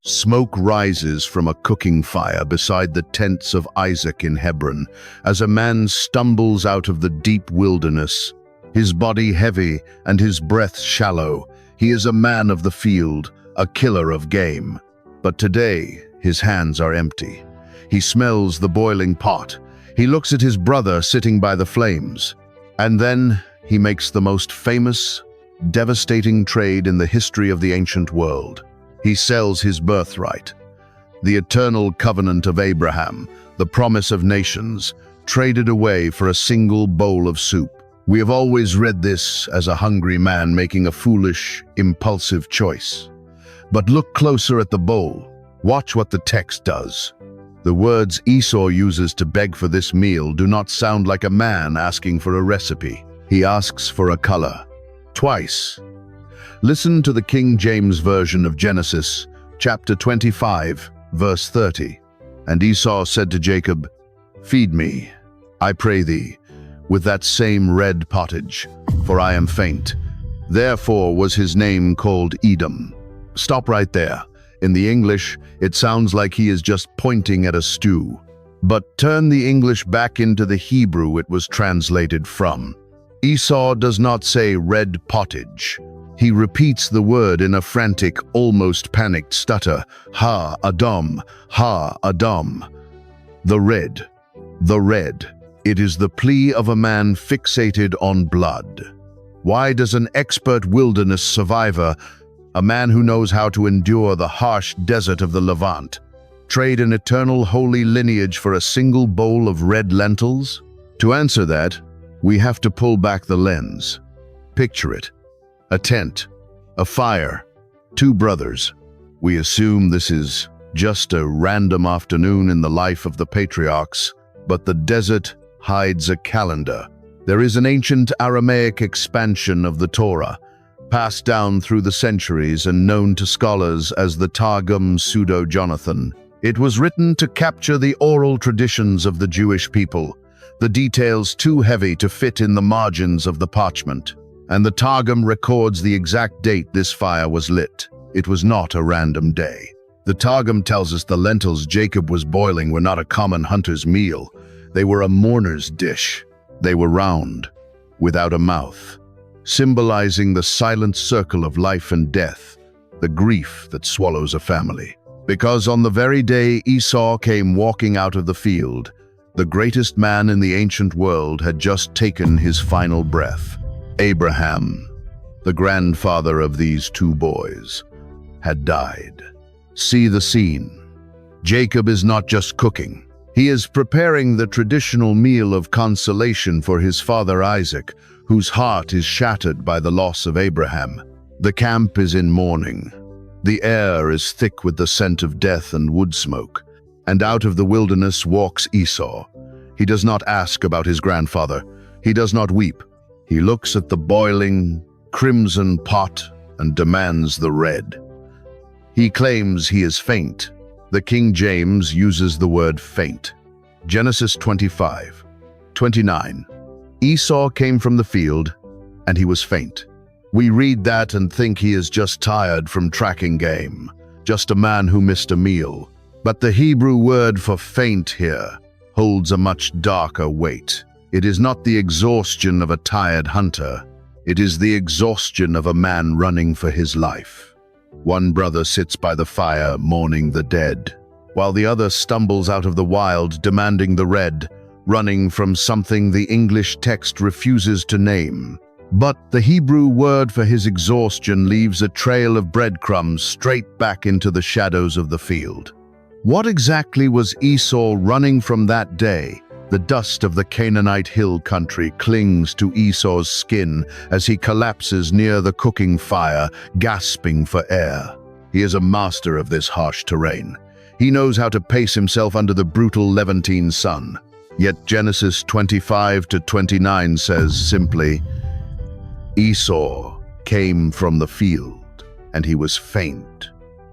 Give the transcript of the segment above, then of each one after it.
Smoke rises from a cooking fire beside the tents of Isaac in Hebron as a man stumbles out of the deep wilderness, his body heavy and his breath shallow. He is a man of the field, a killer of game. But today, his hands are empty. He smells the boiling pot. He looks at his brother sitting by the flames. And then he makes the most famous, devastating trade in the history of the ancient world. He sells his birthright, the eternal covenant of Abraham, the promise of nations, traded away for a single bowl of soup. We have always read this as a hungry man making a foolish, impulsive choice. But look closer at the bowl. Watch what the text does. The words Esau uses to beg for this meal do not sound like a man asking for a recipe. He asks for a color. Twice. Listen to the King James Version of Genesis, chapter 25, verse 30. And Esau said to Jacob, "Feed me, I pray thee, with that same red pottage, for I am faint." Therefore was his name called Edom. Stop right there. In the English, it sounds like he is just pointing at a stew. But turn the English back into the Hebrew it was translated from. Esau does not say red pottage. He repeats the word in a frantic, almost panicked stutter. Ha, Adam, ha, Adam. The red, the red. It is the plea of a man fixated on blood. Why does an expert wilderness survivor, a man who knows how to endure the harsh desert of the Levant, trade an eternal holy lineage for a single bowl of red lentils? To answer that, we have to pull back the lens. Picture it. A tent, a fire, two brothers. We assume this is just a random afternoon in the life of the patriarchs, but the desert hides a calendar. There is an ancient Aramaic expansion of the Torah, passed down through the centuries and known to scholars as the Targum Pseudo-Jonathan. It was written to capture the oral traditions of the Jewish people, the details too heavy to fit in the margins of the parchment. And the Targum records the exact date this fire was lit. It was not a random day. The Targum tells us the lentils Jacob was boiling were not a common hunter's meal. They were a mourner's dish. They were round, without a mouth, symbolizing the silent circle of life and death, the grief that swallows a family. Because on the very day Esau came walking out of the field, the greatest man in the ancient world had just taken his final breath. Abraham, the grandfather of these two boys, had died. See the scene. Jacob is not just cooking. He is preparing the traditional meal of consolation for his father Isaac, whose heart is shattered by the loss of Abraham. The camp is in mourning. The air is thick with the scent of death and wood smoke. And out of the wilderness walks Esau. He does not ask about his grandfather. He does not weep. He looks at the boiling, crimson pot and demands the red. He claims he is faint. The King James uses the word faint. Genesis 25:29. Esau came from the field, and he was faint. We read that and think he is just tired from tracking game, just a man who missed a meal. But the Hebrew word for faint here holds a much darker weight. It is not the exhaustion of a tired hunter. It is the exhaustion of a man running for his life. One brother sits by the fire mourning the dead, while the other stumbles out of the wild demanding the red, running from something the English text refuses to name. But the Hebrew word for his exhaustion leaves a trail of breadcrumbs straight back into the shadows of the field. What exactly was Esau running from that day? The dust of the Canaanite hill country clings to Esau's skin as he collapses near the cooking fire, gasping for air. He is a master of this harsh terrain. He knows how to pace himself under the brutal Levantine sun. Yet Genesis 25:29 says simply, Esau came from the field, and he was faint.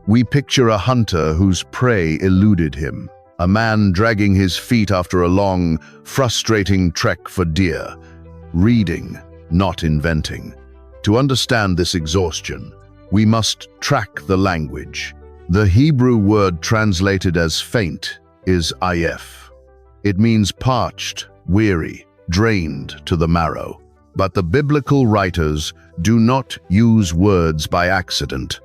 We picture a hunter whose prey eluded him, a man dragging his feet after a long, frustrating trek for deer, reading, not inventing. To understand this exhaustion, we must track the language. The Hebrew word translated as faint is ayef. It means parched, weary, drained to the marrow. But the biblical writers do not use words by accident.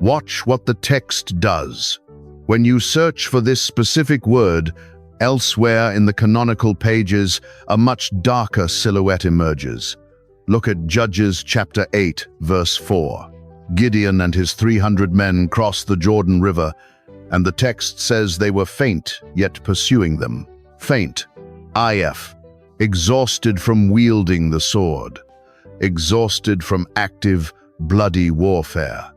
Watch what the text does. When you search for this specific word, elsewhere in the canonical pages, a much darker silhouette emerges. Look at Judges chapter 8, verse 4. Gideon and his 300 men crossed the Jordan River, and the text says they were faint, yet pursuing them. Faint, ayef, exhausted from wielding the sword, exhausted from active, bloody warfare.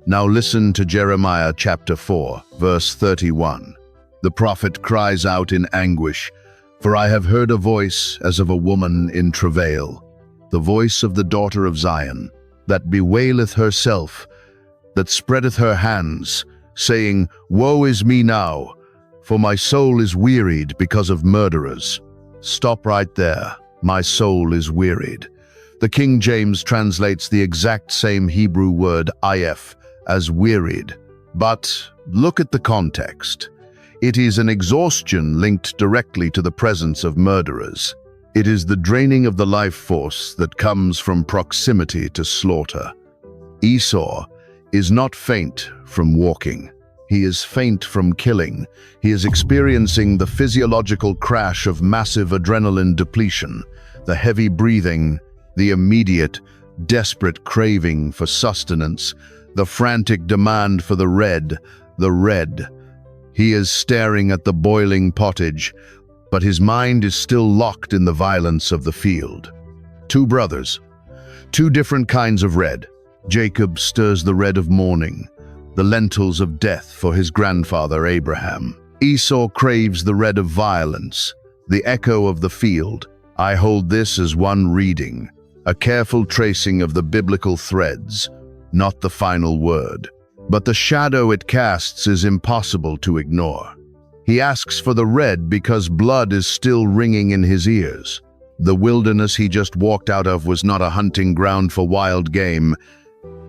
Now listen to Jeremiah chapter 4, verse 31. The prophet cries out in anguish, "For I have heard a voice as of a woman in travail, the voice of the daughter of Zion, that bewaileth herself, that spreadeth her hands, saying, Woe is me now, for my soul is wearied because of murderers." Stop right there. My soul is wearied. The King James translates the exact same Hebrew word, ayef, as wearied. But look at the context. It is an exhaustion linked directly to the presence of murderers. It is the draining of the life force that comes from proximity to slaughter. Esau is not faint from walking. He is faint from killing. He is experiencing the physiological crash of massive adrenaline depletion, the heavy breathing, the immediate, desperate craving for sustenance, the frantic demand for the red. He is staring at the boiling pottage, but his mind is still locked in the violence of the field. Two brothers, two different kinds of red. Jacob stirs the red of mourning, the lentils of death for his grandfather Abraham. Esau craves the red of violence, the echo of the field. I hold this as one reading, a careful tracing of the biblical threads, not the final word. But the shadow it casts is impossible to ignore. He asks for the red because blood is still ringing in his ears. The wilderness he just walked out of was not a hunting ground for wild game.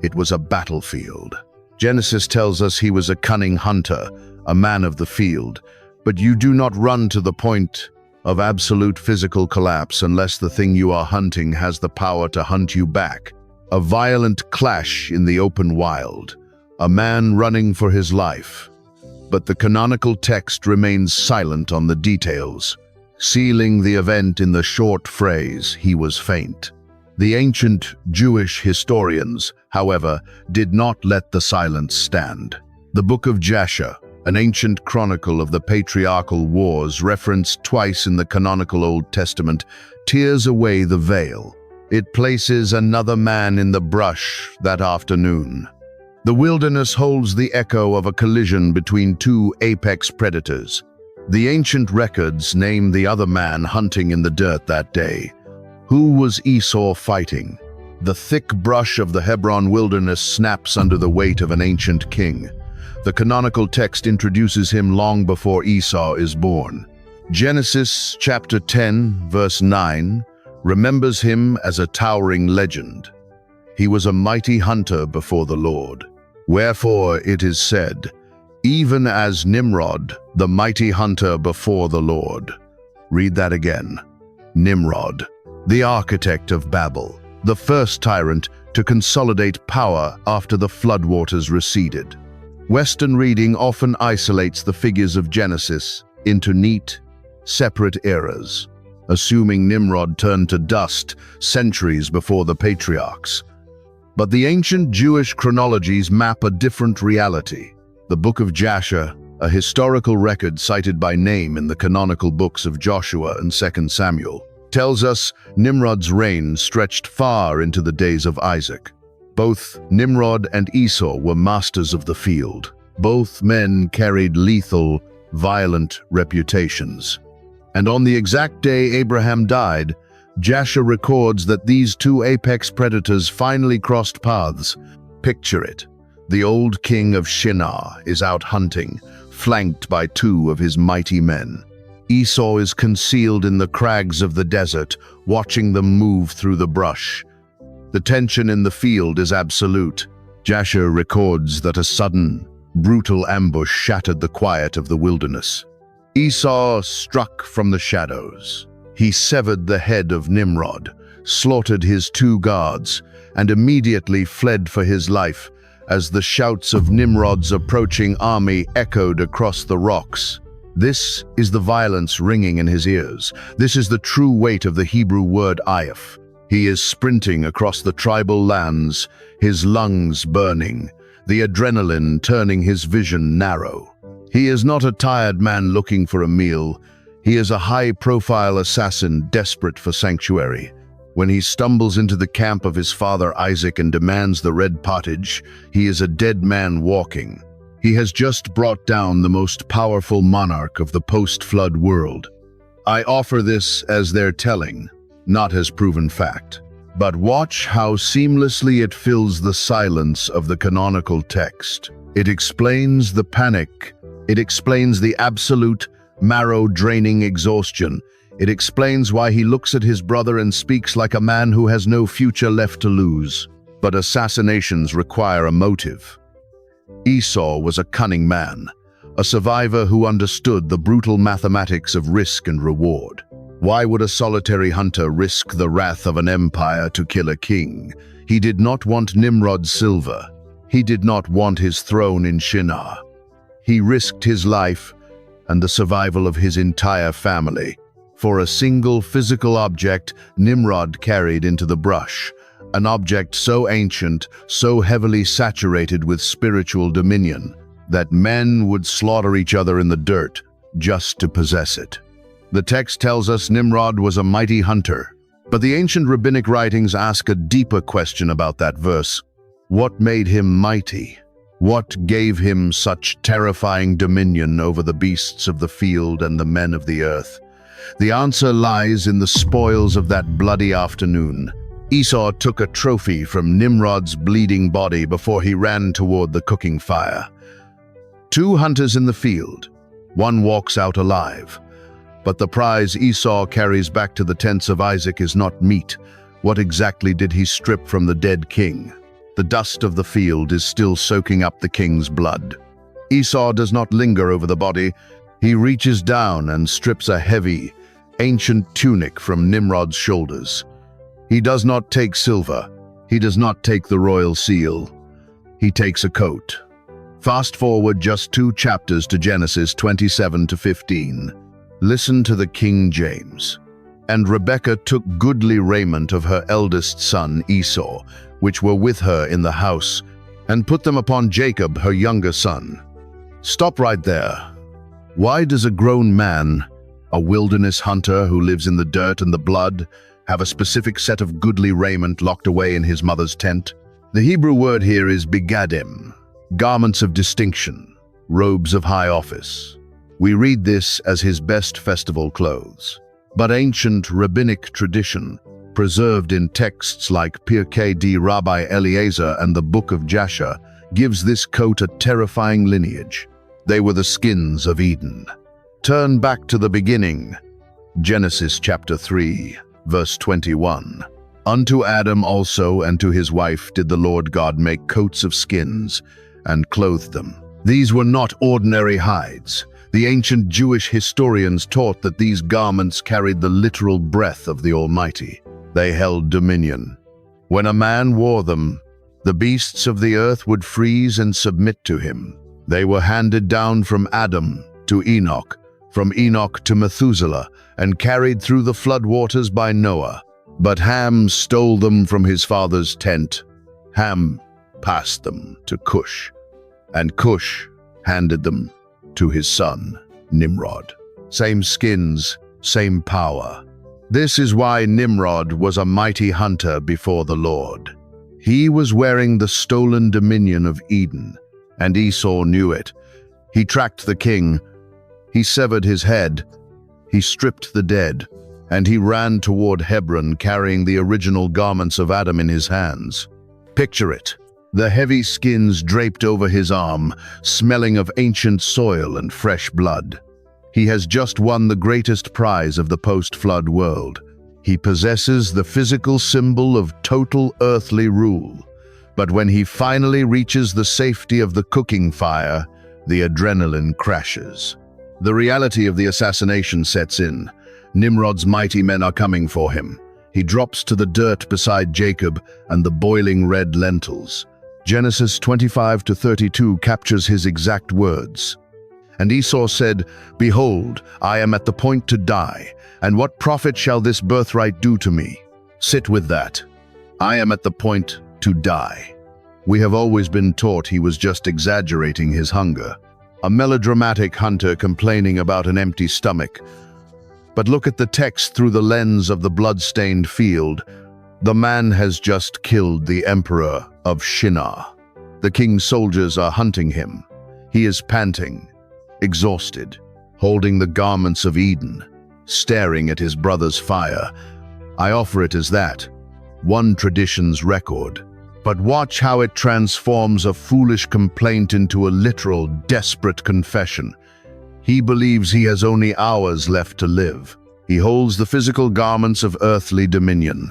It was a battlefield. Genesis tells us he was a cunning hunter, a man of the field. But you do not run to the point of absolute physical collapse unless the thing you are hunting has the power to hunt you back. A violent clash in the open wild. A man running for his life. But the canonical text remains silent on the details, sealing the event in the short phrase, "He was faint." The ancient Jewish historians, however, did not let the silence stand. The Book of Jasher, an ancient chronicle of the patriarchal wars referenced twice in the canonical Old Testament, tears away the veil. It places another man in the brush that afternoon. The wilderness holds the echo of a collision between two apex predators. The ancient records name the other man hunting in the dirt that day. Who was Esau fighting? The thick brush of the Hebron wilderness snaps under the weight of an ancient king. The canonical text introduces him long before Esau is born. Genesis chapter 10, verse 9, remembers him as a towering legend. He was a mighty hunter before the Lord. Wherefore it is said, even as Nimrod, the mighty hunter before the Lord. Read that again. Nimrod, the architect of Babel, the first tyrant to consolidate power after the floodwaters receded. Western reading often isolates the figures of Genesis into neat, separate eras, assuming Nimrod turned to dust centuries before the patriarchs. But the ancient Jewish chronologies map a different reality. The Book of Jasher, a historical record cited by name in the canonical books of Joshua and 2 Samuel, tells us Nimrod's reign stretched far into the days of Isaac. Both Nimrod and Esau were masters of the field. Both men carried lethal, violent reputations. And on the exact day Abraham died, Jasher records that these two apex predators finally crossed paths. Picture it. The old king of Shinar is out hunting, flanked by two of his mighty men. Esau is concealed in the crags of the desert, watching them move through the brush. The tension in the field is absolute. Jasher records that a sudden, Brutal ambush shattered the quiet of the wilderness. Esau struck from the shadows. He severed the head of Nimrod, slaughtered his 2 guards, and immediately fled for his life as the shouts of Nimrod's approaching army echoed across the rocks. This is the violence ringing in his ears. This is the true weight of the Hebrew word ayaf. He is sprinting across the tribal lands, his lungs burning, the adrenaline turning his vision narrow. He is not a tired man looking for a meal. He is a high-profile assassin desperate for sanctuary. When he stumbles into the camp of his father Isaac and demands the red pottage, he is a dead man walking. He has just brought down the most powerful monarch of the post-flood world. I offer this as their telling, not as proven fact. But watch how seamlessly it fills the silence of the canonical text. It explains the panic. It explains the absolute, marrow-draining exhaustion. It explains why he looks at his brother and speaks like a man who has no future left to lose. But assassinations require a motive. Esau was a cunning man, a survivor who understood the brutal mathematics of risk and reward. Why would a solitary hunter risk the wrath of an empire to kill a king? He did not want Nimrod's silver. He did not want his throne in Shinar. He risked his life and the survival of his entire family for a single physical object Nimrod carried into the brush, an object so ancient, so heavily saturated with spiritual dominion, that men would slaughter each other in the dirt just to possess it. The text tells us Nimrod was a mighty hunter, but the ancient rabbinic writings ask a deeper question about that verse. What made him mighty? What gave him such terrifying dominion over the beasts of the field and the men of the earth? The answer lies in the spoils of that bloody afternoon. Esau took a trophy from Nimrod's bleeding body before he ran toward the cooking fire. 2 hunters in the field. One walks out alive. But the prize Esau carries back to the tents of Isaac is not meat. What exactly did he strip from the dead king? The dust of the field is still soaking up the king's blood. Esau does not linger over the body. He reaches down and strips a heavy, ancient tunic from Nimrod's shoulders. He does not take silver. He does not take the royal seal. He takes a coat. Fast forward just 2 chapters to Genesis 27-15. Listen to the King James. And Rebekah took goodly raiment of her eldest son Esau, which were with her in the house, and put them upon Jacob, her younger son. Stop right there. Why does a grown man, a wilderness hunter who lives in the dirt and the blood, have a specific set of goodly raiment locked away in his mother's tent? The Hebrew word here is begadim, garments of distinction, robes of high office. We read this as his best festival clothes. But ancient rabbinic tradition, preserved in texts like Pirkei di Rabbi Eliezer and the Book of Jasher, gives this coat a terrifying lineage. They were the skins of Eden. Turn back to the beginning. Genesis chapter 3, verse 21. Unto Adam also and to his wife did the Lord God make coats of skins, and clothed them. These were not ordinary hides. The ancient Jewish historians taught that these garments carried the literal breath of the Almighty. They held dominion. When a man wore them, the beasts of the earth would freeze and submit to him. They were handed down from Adam to Enoch, from Enoch to Methuselah, and carried through the flood waters by Noah. But Ham stole them from his father's tent. Ham passed them to Cush, and Cush handed them to his son, Nimrod. Same skins, same power. This is why Nimrod was a mighty hunter before the Lord. He was wearing the stolen dominion of Eden, and Esau knew it. He tracked the king. He severed his head. He stripped the dead, and he ran toward Hebron carrying the original garments of Adam in his hands. Picture it. The heavy skins draped over his arm, smelling of ancient soil and fresh blood. He has just won the greatest prize of the post-flood world. He possesses the physical symbol of total earthly rule. But when he finally reaches the safety of the cooking fire, the adrenaline crashes. The reality of the assassination sets in. Nimrod's mighty men are coming for him. He drops to the dirt beside Jacob and the boiling red lentils. Genesis 25-32 captures his exact words. And Esau said, "Behold, I am at the point to die, and what profit shall this birthright do to me?" Sit with that. I am at the point to die. We have always been taught he was just exaggerating his hunger, a melodramatic hunter complaining about an empty stomach. But look at the text through the lens of the blood-stained field. The man has just killed the emperor of Shinar. The king's soldiers are hunting him. He is panting, exhausted, holding the garments of Eden, staring at his brother's fire. I offer it as that, one tradition's record. But watch how it transforms a foolish complaint into a literal, desperate confession. He believes he has only hours left to live. He holds the physical garments of earthly dominion.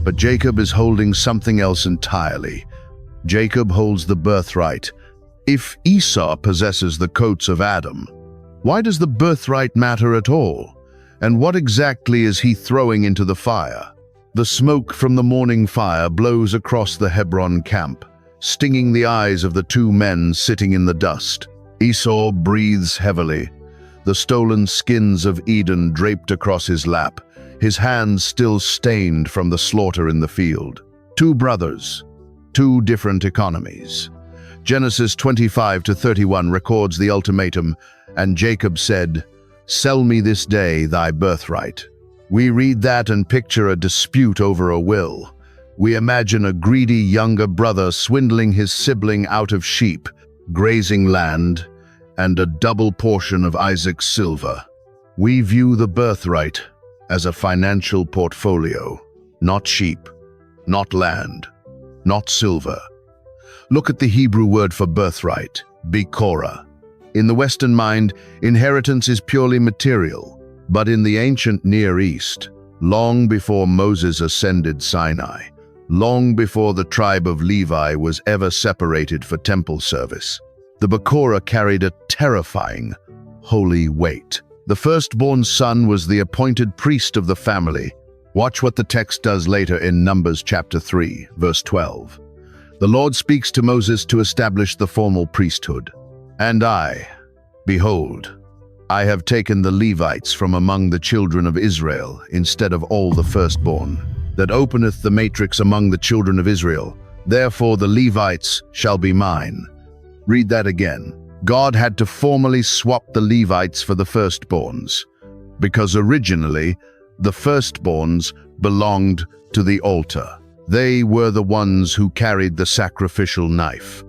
But Jacob is holding something else entirely. Jacob holds the birthright. If Esau possesses the coats of Adam, why does the birthright matter at all? And what exactly is he throwing into the fire? The smoke from the morning fire blows across the Hebron camp, stinging the eyes of the two men sitting in the dust. Esau breathes heavily, the stolen skins of Eden draped across his lap, his hands still stained from the slaughter in the field. Two brothers, two different economies. Genesis 25-31 records the ultimatum, and Jacob said, "Sell me this day thy birthright." We read that and picture a dispute over a will. We imagine a greedy younger brother swindling his sibling out of sheep, grazing land, and a double portion of Isaac's silver. We view the birthright as a financial portfolio, not sheep, not land, not silver. Look at the Hebrew word for birthright, bikorah. In the Western mind, inheritance is purely material. But in the ancient Near East, long before Moses ascended Sinai, long before the tribe of Levi was ever separated for temple service, the Bikorah carried a terrifying, holy weight. The firstborn son was the appointed priest of the family. Watch what the text does later in Numbers chapter 3, verse 12. The Lord speaks to Moses to establish the formal priesthood. "And I, behold, I have taken the Levites from among the children of Israel instead of all the firstborn, that openeth the matrix among the children of Israel. Therefore the Levites shall be mine." Read that again. God had to formally swap the Levites for the firstborns, because originally the firstborns belonged to the altar. They were the ones who carried the sacrificial knife.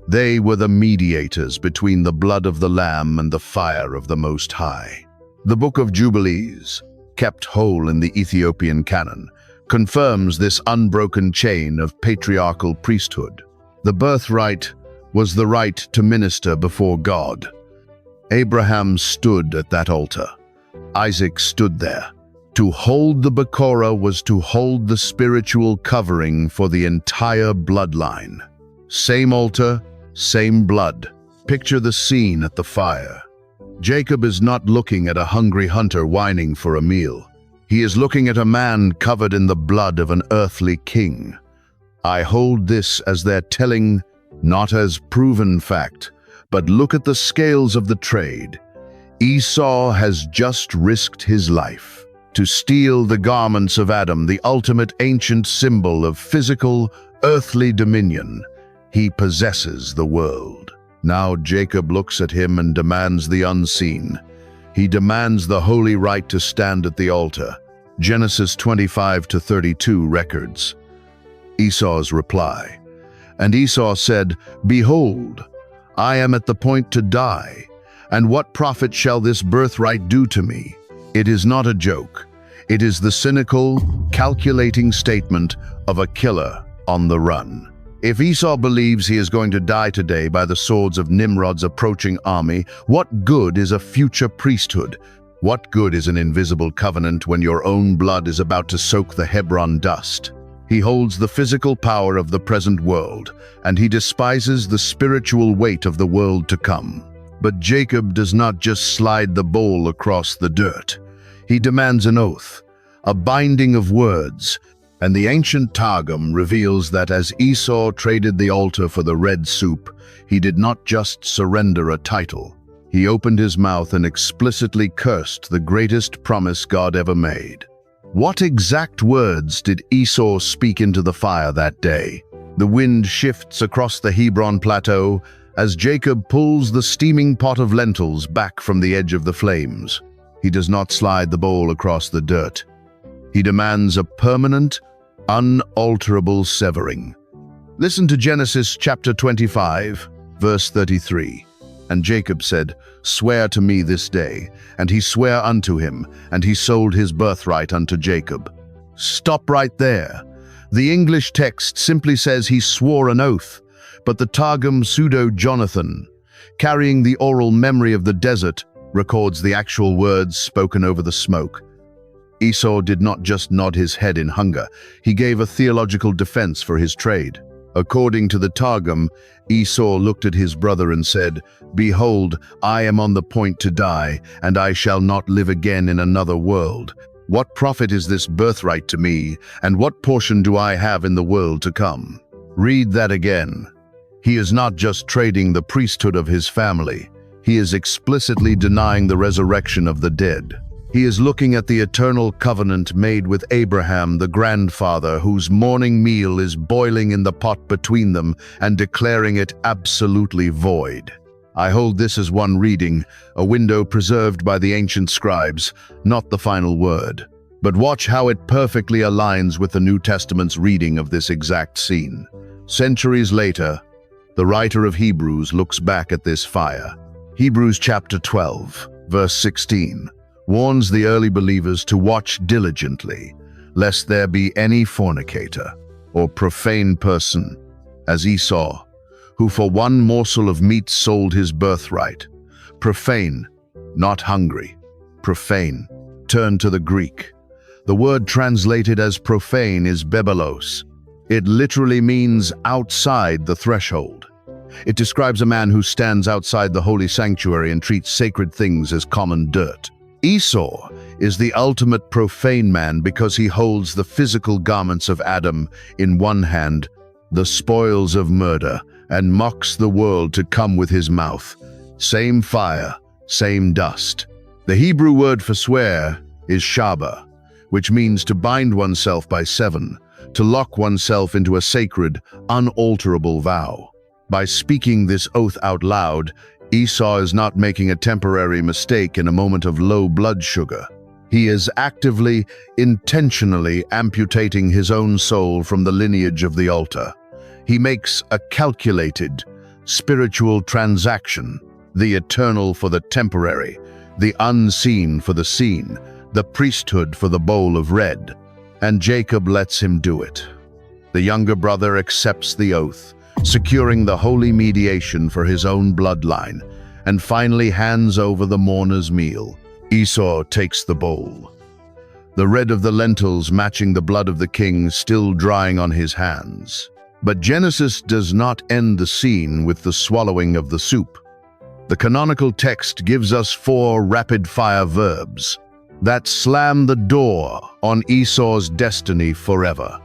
They were the mediators between the blood of the Lamb and the fire of the Most High. The Book of Jubilees, kept whole in the Ethiopian canon, confirms this unbroken chain of patriarchal priesthood. The birthright was the right to minister before God. Abraham stood at that altar. Isaac stood there. To hold the Bikorah was to hold the spiritual covering for the entire bloodline. Same altar, same blood. Picture the scene at the fire. Jacob is not looking at a hungry hunter whining for a meal. He is looking at a man covered in the blood of an earthly king. I hold this as their telling, not as proven fact, but look at the scales of the trade. Esau has just risked his life to steal the garments of Adam, the ultimate ancient symbol of physical, earthly dominion. He possesses the world. Now Jacob looks at him and demands the unseen. He demands the holy right to stand at the altar. Genesis 25-32 records Esau's reply. And Esau said, "Behold, I am at the point to die, and what profit shall this birthright do to me?" It is not a joke. It is the cynical, calculating statement of a killer on the run. If Esau believes he is going to die today by the swords of Nimrod's approaching army, what good is a future priesthood? What good is an invisible covenant when your own blood is about to soak the Hebron dust? He holds the physical power of the present world, and he despises the spiritual weight of the world to come. But Jacob does not just slide the bowl across the dirt. He demands an oath, a binding of words, and the ancient Targum reveals that as Esau traded the altar for the red soup, he did not just surrender a title. He opened his mouth and explicitly cursed the greatest promise God ever made. What exact words did Esau speak into the fire that day? The wind shifts across the Hebron plateau as Jacob pulls the steaming pot of lentils back from the edge of the flames. He does not slide the bowl across the dirt. He demands a permanent, unalterable severing. Listen to Genesis chapter 25, verse 33. And Jacob said, "Swear to me this day." And he sware unto him, and he sold his birthright unto Jacob. Stop right there. The English text simply says he swore an oath, but the Targum pseudo-Jonathan, carrying the oral memory of the desert, records the actual words spoken over the smoke. Esau did not just nod his head in hunger, he gave a theological defense for his trade. According to the Targum, Esau looked at his brother and said, "Behold, I am on the point to die, and I shall not live again in another world. What profit is this birthright to me, and what portion do I have in the world to come?" Read that again. He is not just trading the priesthood of his family. He is explicitly denying the resurrection of the dead. He is looking at the eternal covenant made with Abraham, the grandfather, whose morning meal is boiling in the pot between them, and declaring it absolutely void. I hold this as one reading, a window preserved by the ancient scribes, not the final word. But watch how it perfectly aligns with the New Testament's reading of this exact scene. Centuries later, the writer of Hebrews looks back at this fire. Hebrews chapter 12, verse 16. Warns the early believers to watch diligently, lest there be any fornicator or profane person, as Esau, who for one morsel of meat sold his birthright. Profane, not hungry. Profane. Turn to the Greek. The word translated as profane is bebelos. It literally means outside the threshold. It describes a man who stands outside the holy sanctuary and treats sacred things as common dirt. Esau is the ultimate profane man because he holds the physical garments of Adam in one hand, the spoils of murder, and mocks the world to come with his mouth. Same fire, same dust. The Hebrew word for swear is shaba, which means to bind oneself by seven, to lock oneself into a sacred, unalterable vow. By speaking this oath out loud, Esau is not making a temporary mistake in a moment of low blood sugar. He is actively, intentionally amputating his own soul from the lineage of the altar. He makes a calculated, spiritual transaction, the eternal for the temporary, the unseen for the seen, the priesthood for the bowl of red. And Jacob lets him do it. The younger brother accepts the oath, securing the holy mediation for his own bloodline, and finally hands over the mourner's meal. Esau takes the bowl, the red of the lentils matching the blood of the king still drying on his hands. But Genesis does not end the scene with the swallowing of the soup. The canonical text gives us 4 rapid-fire verbs that slam the door on Esau's destiny forever.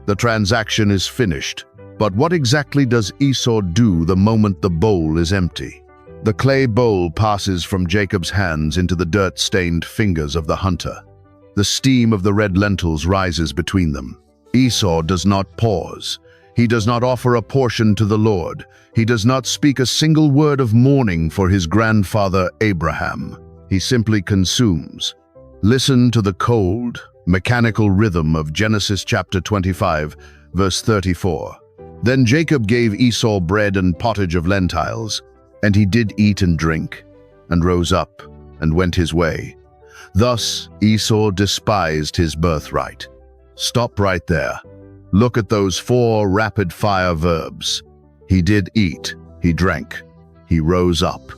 The transaction is finished. But what exactly does Esau do the moment the bowl is empty? The clay bowl passes from Jacob's hands into the dirt-stained fingers of the hunter. The steam of the red lentils rises between them. Esau does not pause. He does not offer a portion to the Lord. He does not speak a single word of mourning for his grandfather Abraham. He simply consumes. Listen to the cold, mechanical rhythm of Genesis chapter 25, verse 34. Then Jacob gave Esau bread and pottage of lentils, and he did eat and drink, and rose up, and went his way. Thus Esau despised his birthright. Stop right there. Look at those 4 rapid-fire verbs. He did eat, he drank, he rose up,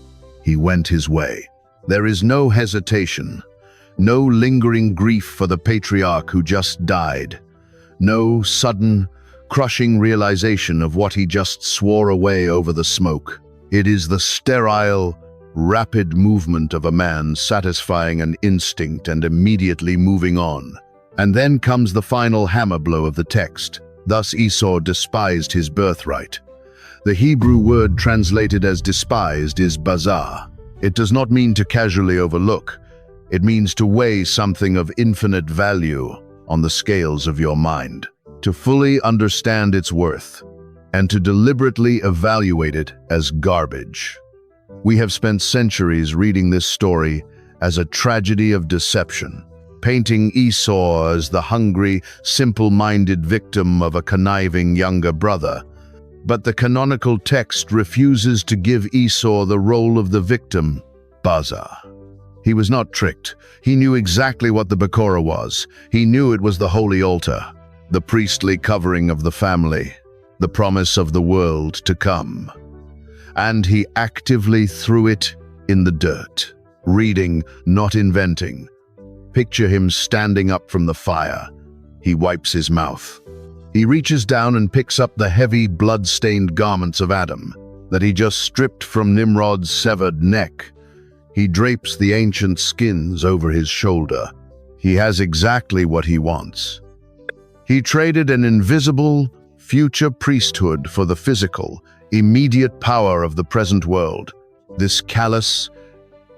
he went his way. There is no hesitation, no lingering grief for the patriarch who just died, No sudden, crushing realization of what he just swore away over the smoke. It is the sterile, rapid movement of a man satisfying an instinct and immediately moving on. And then comes the final hammer blow of the text. Thus Esau despised his birthright. The Hebrew word translated as despised is bazar. It does not mean to casually overlook. It means to weigh something of infinite value on the scales of your mind, to fully understand its worth, and to deliberately evaluate it as garbage. We have spent centuries reading this story as a tragedy of deception, painting Esau as the hungry, simple-minded victim of a conniving younger brother. But the canonical text refuses to give Esau the role of the victim, Baza. He was not tricked. He knew exactly what the Bakora was. He knew it was the holy altar, the priestly covering of the family, the promise of the world to come. And he actively threw it in the dirt, reading, not inventing. Picture him standing up from the fire. He wipes his mouth. He reaches down and picks up the heavy, blood-stained garments of Adam that he just stripped from Nimrod's severed neck. He drapes the ancient skins over his shoulder. He has exactly what he wants. He traded an invisible, future priesthood for the physical, immediate power of the present world. This callous,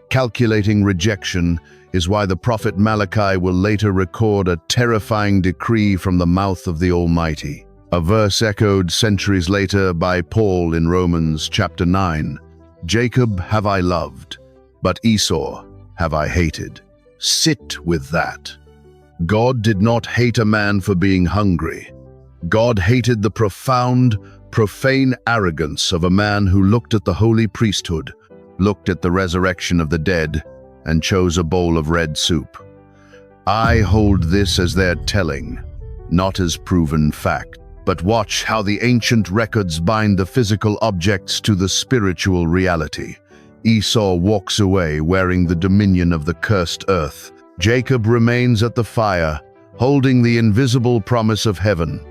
calculating rejection is why the prophet Malachi will later record a terrifying decree from the mouth of the Almighty, a verse echoed centuries later by Paul in Romans chapter 9. Jacob have I loved, but Esau have I hated. Sit with that. God did not hate a man for being hungry. God hated the profound, profane arrogance of a man who looked at the holy priesthood, looked at the resurrection of the dead, and chose a bowl of red soup. I hold this as their telling, not as proven fact. But watch how the ancient records bind the physical objects to the spiritual reality. Esau walks away wearing the dominion of the cursed earth. Jacob remains at the fire, holding the invisible promise of heaven.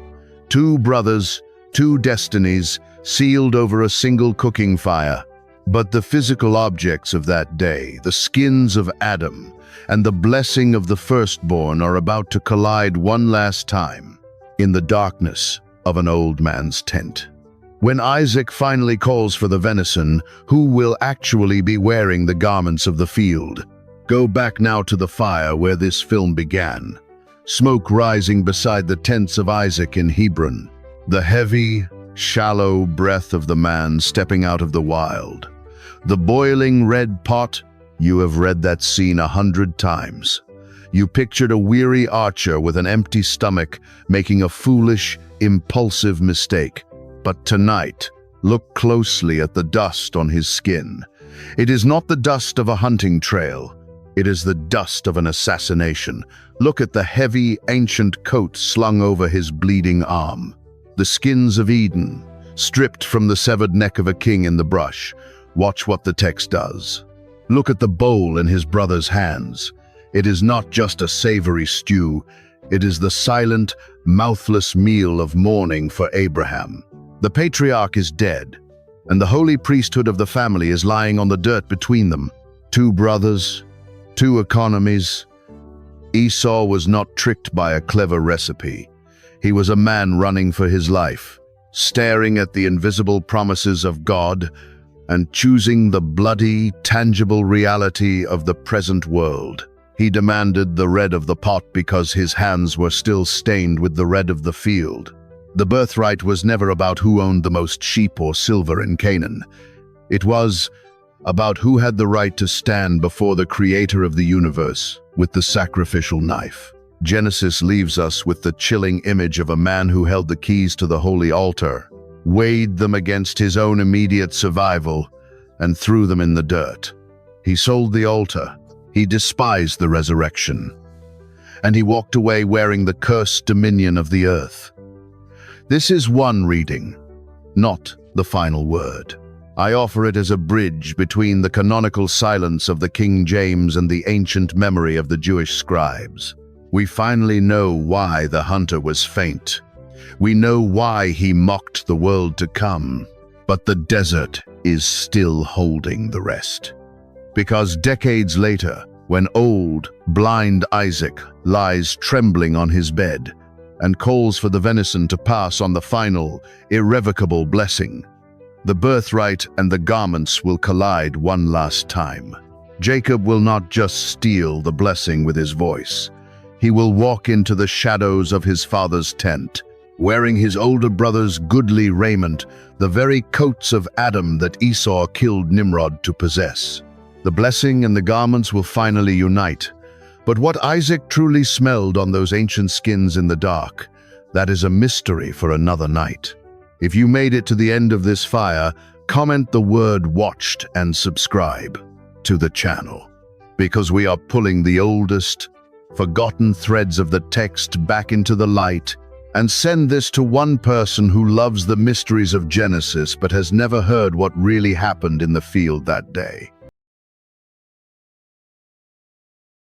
Two brothers, two destinies, sealed over a single cooking fire. But the physical objects of that day, the skins of Adam, and the blessing of the firstborn are about to collide one last time in the darkness of an old man's tent. When Isaac finally calls for the venison, who will actually be wearing the garments of the field? Go back now to the fire where this film began. Smoke rising beside the tents of Isaac in Hebron. The heavy, shallow breath of the man stepping out of the wild. The boiling red pot, you have read that scene 100 times. You pictured a weary archer with an empty stomach making a foolish, impulsive mistake. But tonight, look closely at the dust on his skin. It is not the dust of a hunting trail. It is the dust of an assassination. Look at the heavy, ancient coat slung over his bleeding arm. The skins of Eden, stripped from the severed neck of a king in the brush. Watch what the text does. Look at the bowl in his brother's hands. It is not just a savory stew. It is the silent, mouthless meal of mourning for Abraham. The patriarch is dead, and the holy priesthood of the family is lying on the dirt between them. Two brothers, two economies. Esau was not tricked by a clever recipe. He was a man running for his life, staring at the invisible promises of God and choosing the bloody, tangible reality of the present world. He demanded the red of the pot because his hands were still stained with the red of the field. The birthright was never about who owned the most sheep or silver in Canaan. It was about who had the right to stand before the creator of the universe with the sacrificial knife. Genesis leaves us with the chilling image of a man who held the keys to the holy altar, weighed them against his own immediate survival, and threw them in the dirt. He sold the altar. He despised the resurrection. And he walked away wearing the cursed dominion of the earth. This is one reading, not the final word. I offer it as a bridge between the canonical silence of the King James and the ancient memory of the Jewish scribes. We finally know why the hunter was faint. We know why he mocked the world to come. But the desert is still holding the rest. Because decades later, when old, blind Isaac lies trembling on his bed and calls for the venison to pass on the final, irrevocable blessing, the birthright and the garments will collide one last time. Jacob will not just steal the blessing with his voice. He will walk into the shadows of his father's tent, wearing his older brother's goodly raiment, the very coats of Adam that Esau killed Nimrod to possess. The blessing and the garments will finally unite. But what Isaac truly smelled on those ancient skins in the dark, that is a mystery for another night. If you made it to the end of this fire, comment the word "watched" and subscribe to the channel, because we are pulling the oldest, forgotten threads of the text back into the light, and send this to one person who loves the mysteries of Genesis but has never heard what really happened in the field that day.